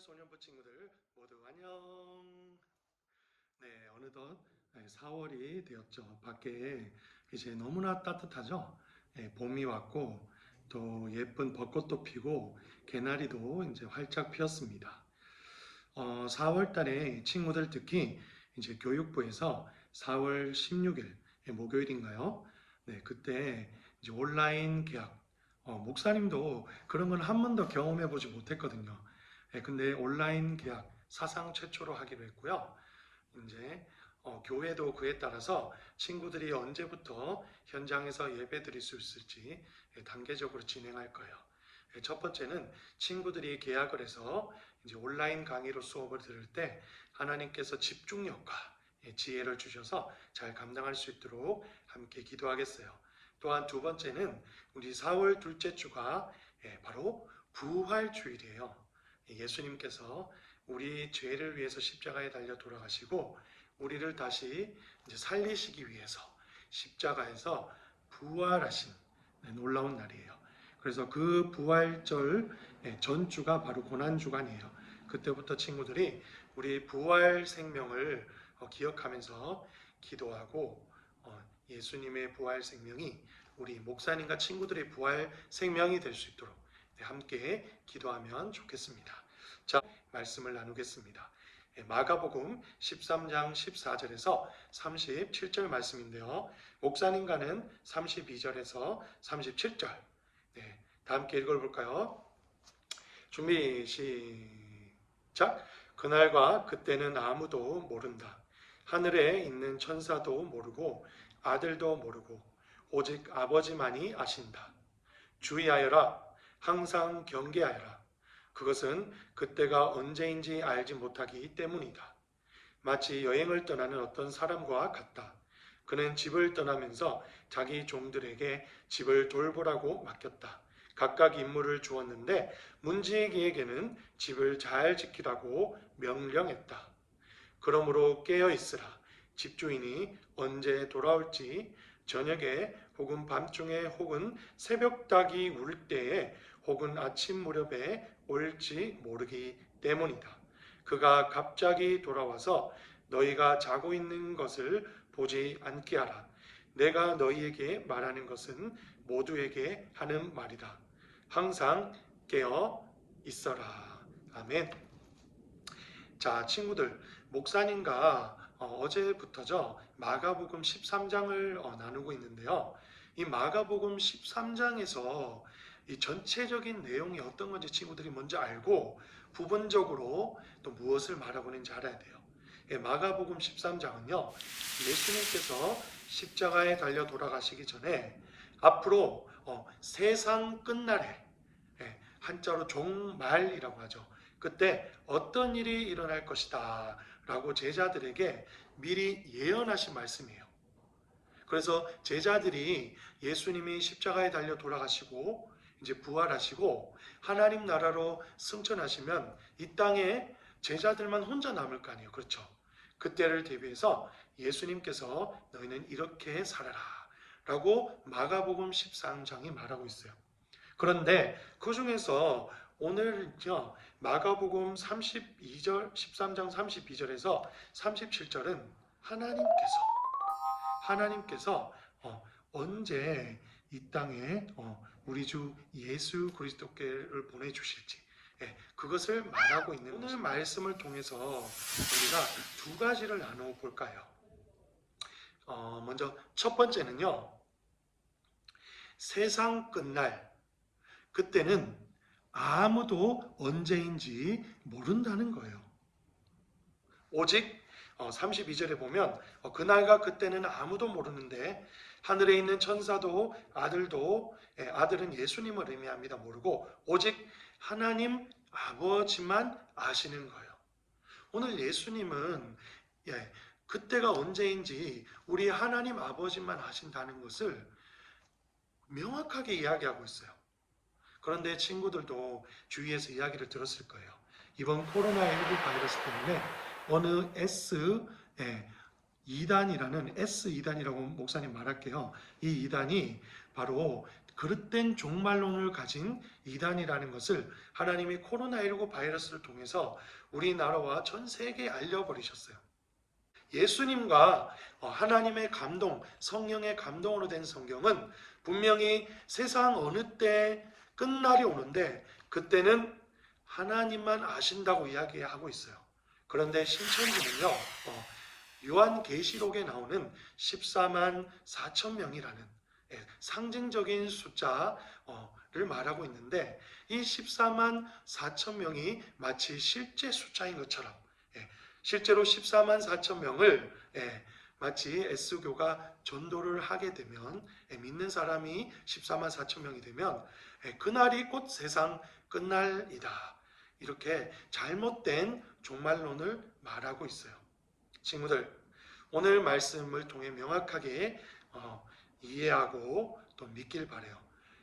소년부 친구들 모두 안녕. 네, 어느덧 4월이 되었죠. 밖에 이제 너무나 따뜻하죠. 봄이 왔고 또 예쁜 벚꽃도 피고 개나리도 이제 활짝 피었습니다. 4월 달에 친구들 특히 이제 교육부에서 4월 16일 목요일인가요? 네, 그때 이제 온라인 개학. 목사님도 그런 건 한 번도 경험해 보지 못했거든요. 근데 온라인 개학 사상 최초로 하기로 했고요. 이제 교회도 그에 따라서 친구들이 언제부터 현장에서 예배 드릴 수 있을지 단계적으로 진행할 거예요. 첫 번째는 친구들이 계약을 해서 이제 온라인 강의로 수업을 들을 때 하나님께서 집중력과 지혜를 주셔서 잘 감당할 수 있도록 함께 기도하겠어요. 또한 두 번째는 우리 4월 둘째 주가 바로 부활주일이에요. 예수님께서 우리 죄를 위해서 십자가에 달려 돌아가시고 우리를 다시 이제 살리시기 위해서 십자가에서 부활하신 놀라운 날이에요. 그래서 그 부활절 전주가 바로 고난주간이에요. 그때부터 친구들이 우리 부활 생명을 기억하면서 기도하고 예수님의 부활 생명이 우리 목사님과 친구들의 부활 생명이 될 수 있도록 함께 기도하면 좋겠습니다. 자, 말씀을 나누겠습니다. 마가복음 13장 14절에서 37절 말씀인데요. 목사님과는 32절에서 37절. 네, 다 함께 읽어볼까요? 준비 시작. 그날과 그때는 아무도 모른다. 하늘에 있는 천사도 모르고 아들도 모르고 오직 아버지만이 아신다. 주의하여라. 항상 경계하여라. 그것은 그때가 언제인지 알지 못하기 때문이다. 마치 여행을 떠나는 어떤 사람과 같다. 그는 집을 떠나면서 자기 종들에게 집을 돌보라고 맡겼다. 각각 임무를 주었는데 문지기에게는 집을 잘 지키라고 명령했다. 그러므로 깨어 있으라. 집주인이 언제 돌아올지 저녁에 혹은 밤중에 혹은 새벽닭이 울 때에 혹은 아침 무렵에 올지 모르기 때문이다. 그가 갑자기 돌아와서 너희가 자고 있는 것을 보지 않게 하라. 내가 너희에게 말하는 것은 모두에게 하는 말이다. 항상 깨어 있어라. 아멘. 자, 친구들, 목사님과 어제부터죠. 마가복음 13장을 나누고 있는데요. 이 마가복음 13장에서 이 전체적인 내용이 어떤 건지 친구들이 먼저 알고 부분적으로 또 무엇을 말하고 있는지 알아야 돼요. 마가복음 13장은요. 예수님께서 십자가에 달려 돌아가시기 전에 앞으로 세상 끝날에 한자로 종말이라고 하죠. 그때 어떤 일이 일어날 것이다 라고 제자들에게 미리 예언하신 말씀이에요. 그래서 제자들이 예수님이 십자가에 달려 돌아가시고 이제 부활하시고 하나님 나라로 승천하시면 이 땅에 제자들만 혼자 남을 거 아니에요. 그렇죠? 그때를 대비해서 예수님께서 너희는 이렇게 살아라 라고 마가복음 13장이 말하고 있어요. 그런데 그 중에서 오늘은요, 마가복음 13장 32절에서 37절은 하나님께서 언제 이 땅에 우리 주 예수 그리스도께를 보내주실지 그것을 말하고 있는 오늘 말씀을 통해서 우리가 두 가지를 나누어 볼까요? 먼저 첫 번째는요, 세상 끝날 그때는 아무도 언제인지 모른다는 거예요. 오직 32절에 보면 그날과 그때는 아무도 모르는데 하늘에 있는 천사도 아들도 아들은 예수님을 의미합니다. 모르고 오직 하나님 아버지만 아시는 거예요. 오늘 예수님은 그때가 언제인지 우리 하나님 아버지만 아신다는 것을 명확하게 이야기하고 있어요. 그런데 친구들도 주위에서 이야기를 들었을 거예요. 이번 코로나19 바이러스 때문에 어느 S2단이라는 S2단이라고 목사님 말할게요. 이 2단이 바로 그릇된 종말론을 가진 이단이라는 것을 하나님이 코로나19 바이러스를 통해서 우리나라와 전 세계에 알려버리셨어요. 예수님과 하나님의 감동, 성령의 감동으로 된 성경은 분명히 세상 어느 때 끝날이 오는데 그때는 하나님만 아신다고 이야기하고 있어요. 그런데 신천지는요, 요한계시록에 나오는 14만 4천 명이라는 상징적인 숫자를 말하고 있는데 이 14만 4천 명이 마치 실제 숫자인 것처럼 실제로 14만 4천 명을 마치 S교가 전도를 하게 되면 믿는 사람이 14만 4천 명이 되면 그날이 곧 세상 끝날이다. 이렇게 잘못된 종말론을 말하고 있어요. 친구들, 오늘 말씀을 통해 명확하게 이해하고 또 믿길 바라요.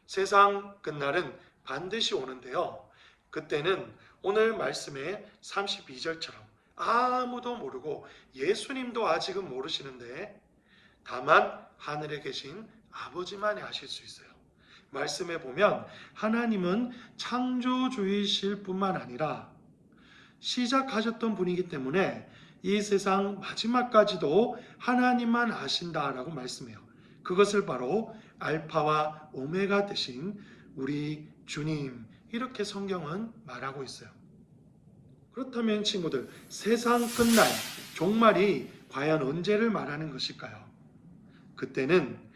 세상 끝날은 반드시 오는데요. 그때는 오늘 말씀의 32절처럼 아무도 모르고 예수님도 아직은 모르시는데 다만 하늘에 계신 아버지만이 아실 수 있어요. 말씀에 보면 하나님은 창조주이실 뿐만 아니라 시작하셨던 분이기 때문에 이 세상 마지막까지도 하나님만 아신다라고 말씀해요. 그것을 바로 알파와 오메가 되신 우리 주님, 이렇게 성경은 말하고 있어요. 그렇다면 친구들, 세상 끝날 종말이 과연 언제를 말하는 것일까요? 그때는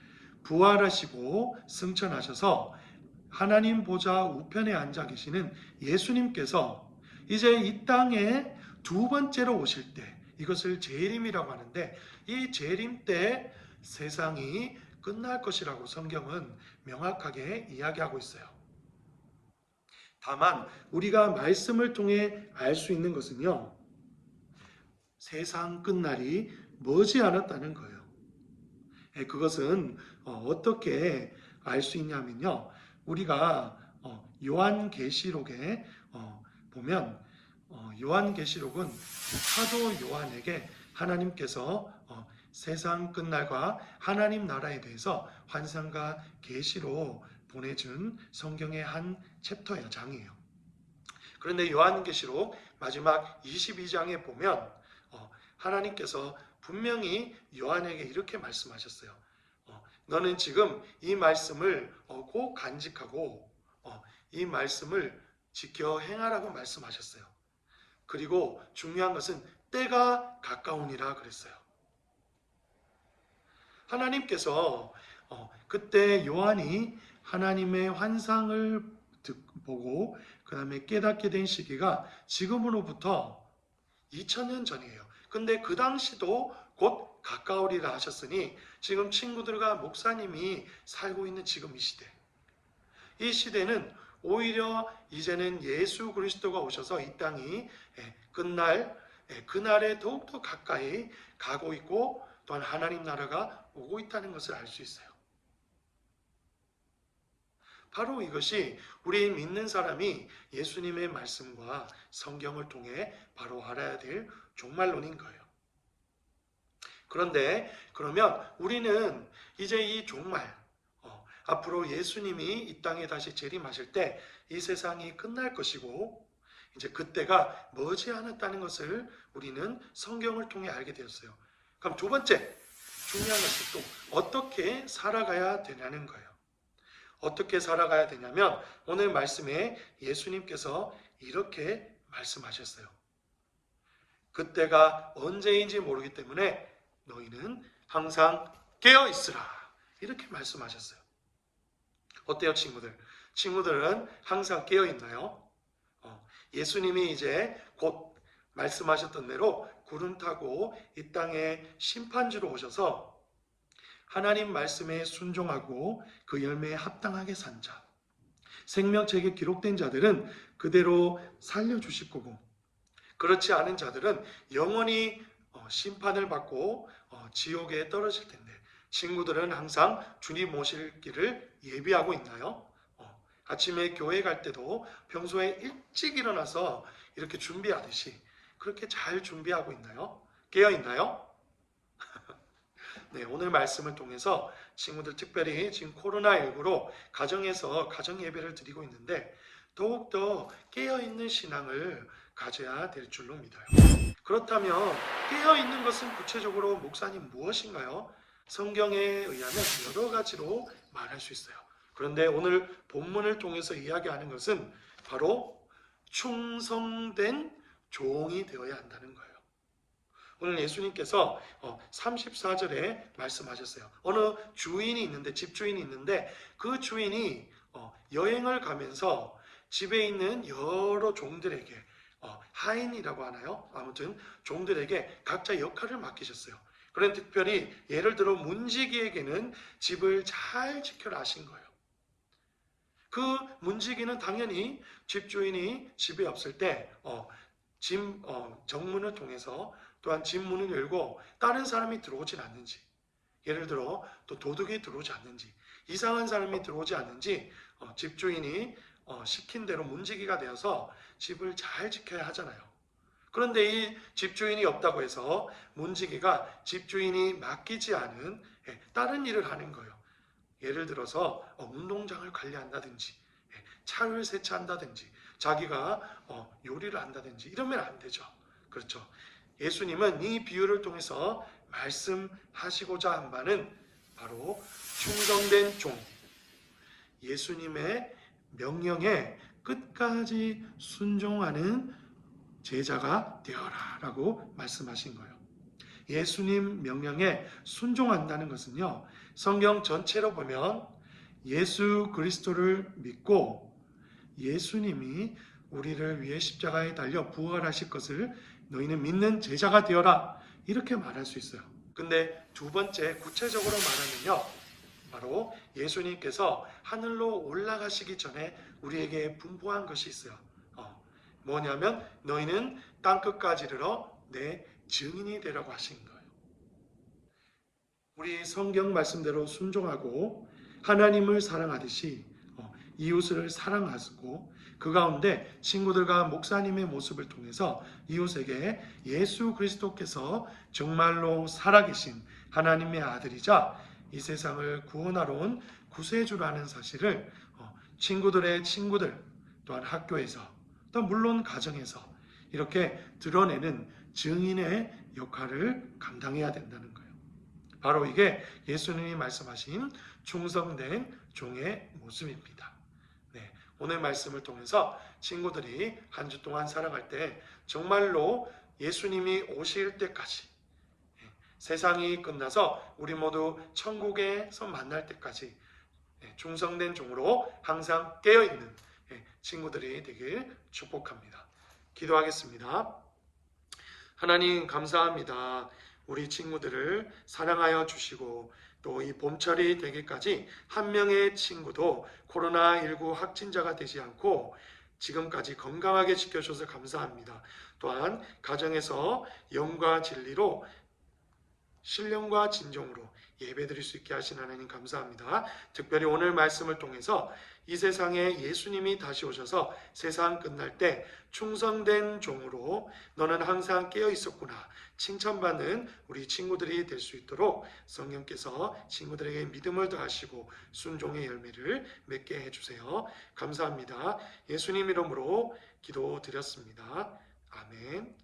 부활하시고 승천하셔서 하나님 보좌 우편에 앉아 계시는 예수님께서 이제 이 땅에 두 번째로 오실 때, 이것을 재림이라고 하는데 이 재림 때 세상이 끝날 것이라고 성경은 명확하게 이야기하고 있어요. 다만 우리가 말씀을 통해 알 수 있는 것은요, 세상 끝날이 머지 않았다는 거예요. 그것은 어떻게 알 수 있냐면요, 우리가 요한계시록에 보면 요한계시록은 사도 요한에게 하나님께서 세상 끝날과 하나님 나라에 대해서 환상과 계시로 보내준 성경의 한 챕터예요, 장이에요. 그런데 요한계시록 마지막 22장에 보면 하나님께서 분명히 요한에게 이렇게 말씀하셨어요. 너는 지금 이 말씀을 꼭 간직하고 이 말씀을 지켜 행하라고 말씀하셨어요. 그리고 중요한 것은 때가 가까우니라 그랬어요. 하나님께서 그때 요한이 하나님의 환상을 보고 그 다음에 깨닫게 된 시기가 지금으로부터 2000년 전이에요. 근데 그 당시도 곧 가까우리라 하셨으니 지금 친구들과 목사님이 살고 있는 지금 이 시대, 이 시대는 오히려 이제는 예수 그리스도가 오셔서 이 땅이 끝날 그날에 더욱더 가까이 가고 있고 또한 하나님 나라가 오고 있다는 것을 알 수 있어요. 바로 이것이 우리 믿는 사람이 예수님의 말씀과 성경을 통해 바로 알아야 될 종말론인 거예요. 그런데 그러면 우리는 이제 이 종말, 앞으로 예수님이 이 땅에 다시 재림하실 때 이 세상이 끝날 것이고 이제 그때가 머지 않았다는 것을 우리는 성경을 통해 알게 되었어요. 그럼 두 번째 중요한 것은 또 어떻게 살아가야 되냐는 거예요. 어떻게 살아가야 되냐면 오늘 말씀에 예수님께서 이렇게 말씀하셨어요. 그때가 언제인지 모르기 때문에 너희는 항상 깨어 있으라. 이렇게 말씀하셨어요. 어때요, 친구들? 친구들은 항상 깨어 있나요? 예수님이 이제 곧 말씀하셨던 대로 구름 타고 이 땅에 심판주로 오셔서 하나님 말씀에 순종하고 그 열매에 합당하게 산 자, 생명책에 기록된 자들은 그대로 살려주실 거고, 그렇지 않은 자들은 영원히 심판을 받고 지옥에 떨어질 텐데, 친구들은 항상 주님 오실 길을 예비하고 있나요? 아침에 교회 갈 때도 평소에 일찍 일어나서 이렇게 준비하듯이 그렇게 잘 준비하고 있나요? 깨어 있나요? 네, 오늘 말씀을 통해서 친구들 특별히 지금 코로나19로 가정에서 가정 예배를 드리고 있는데 더욱더 깨어있는 신앙을 가져야 될 줄로 믿어요. 그렇다면 깨어있는 것은 구체적으로 목사님 무엇인가요? 성경에 의하면 여러 가지로 말할 수 있어요. 그런데 오늘 본문을 통해서 이야기하는 것은 바로 충성된 종이 되어야 한다는 거예요. 오늘 예수님께서 34절에 말씀하셨어요. 어느 주인이 있는데, 집주인이 있는데 그 주인이 여행을 가면서 집에 있는 여러 종들에게 하인이라고 하나요? 아무튼 종들에게 각자 역할을 맡기셨어요. 그런데 특별히 예를 들어 문지기에게는 집을 잘 지켜라 하신 거예요. 그 문지기는 당연히 집주인이 집에 없을 때 정문을 통해서 또한 집 문을 열고 다른 사람이 들어오진 않는지, 예를 들어 또 도둑이 들어오지 않는지, 이상한 사람이 들어오지 않는지 집주인이 시킨 대로 문지기가 되어서 집을 잘 지켜야 하잖아요. 그런데 이 집주인이 없다고 해서 문지기가 집주인이 맡기지 않은 다른 일을 하는 거예요. 예를 들어서 운동장을 관리한다든지, 차를 세차한다든지, 자기가 요리를 한다든지 이러면 안 되죠. 그렇죠. 예수님은 이 비유를 통해서 말씀하시고자 한 바는 바로 충성된 종, 예수님의 명령에 끝까지 순종하는 제자가 되어라 라고 말씀하신 거예요. 예수님 명령에 순종한다는 것은요, 성경 전체로 보면 예수 그리스도를 믿고 예수님이 우리를 위해 십자가에 달려 부활하실 것을 너희는 믿는 제자가 되어라, 이렇게 말할 수 있어요. 근데 두 번째 구체적으로 말하면요, 바로 예수님께서 하늘로 올라가시기 전에 우리에게 분부한 것이 있어요. 뭐냐면 너희는 땅끝까지 이르러 내 증인이 되라고 하신 거예요. 우리 성경 말씀대로 순종하고 하나님을 사랑하듯이 이웃을 사랑하고 그 가운데 친구들과 목사님의 모습을 통해서 이웃에게 예수 그리스도께서 정말로 살아계신 하나님의 아들이자 이 세상을 구원하러 온 구세주라는 사실을 친구들의 친구들, 또한 학교에서, 또 물론 가정에서 이렇게 드러내는 증인의 역할을 감당해야 된다는 거예요. 바로 이게 예수님이 말씀하신 충성된 종의 모습입니다. 네, 오늘 말씀을 통해서 친구들이 한 주 동안 살아갈 때 정말로 예수님이 오실 때까지, 세상이 끝나서 우리 모두 천국에서 만날 때까지 충성된 종으로 항상 깨어있는 친구들이 되길 축복합니다. 기도하겠습니다. 하나님 감사합니다. 우리 친구들을 사랑하여 주시고 또 이 봄철이 되기까지 한 명의 친구도 코로나19 확진자가 되지 않고 지금까지 건강하게 지켜주셔서 감사합니다. 또한 가정에서 영과 진리로 신령과 진정으로 예배드릴 수 있게 하신 하나님 감사합니다. 특별히 오늘 말씀을 통해서 이 세상에 예수님이 다시 오셔서 세상 끝날 때 충성된 종으로 너는 항상 깨어 있었구나 칭찬받는 우리 친구들이 될 수 있도록 성령께서 친구들에게 믿음을 더하시고 순종의 열매를 맺게 해주세요. 감사합니다. 예수님 이름으로 기도드렸습니다. 아멘.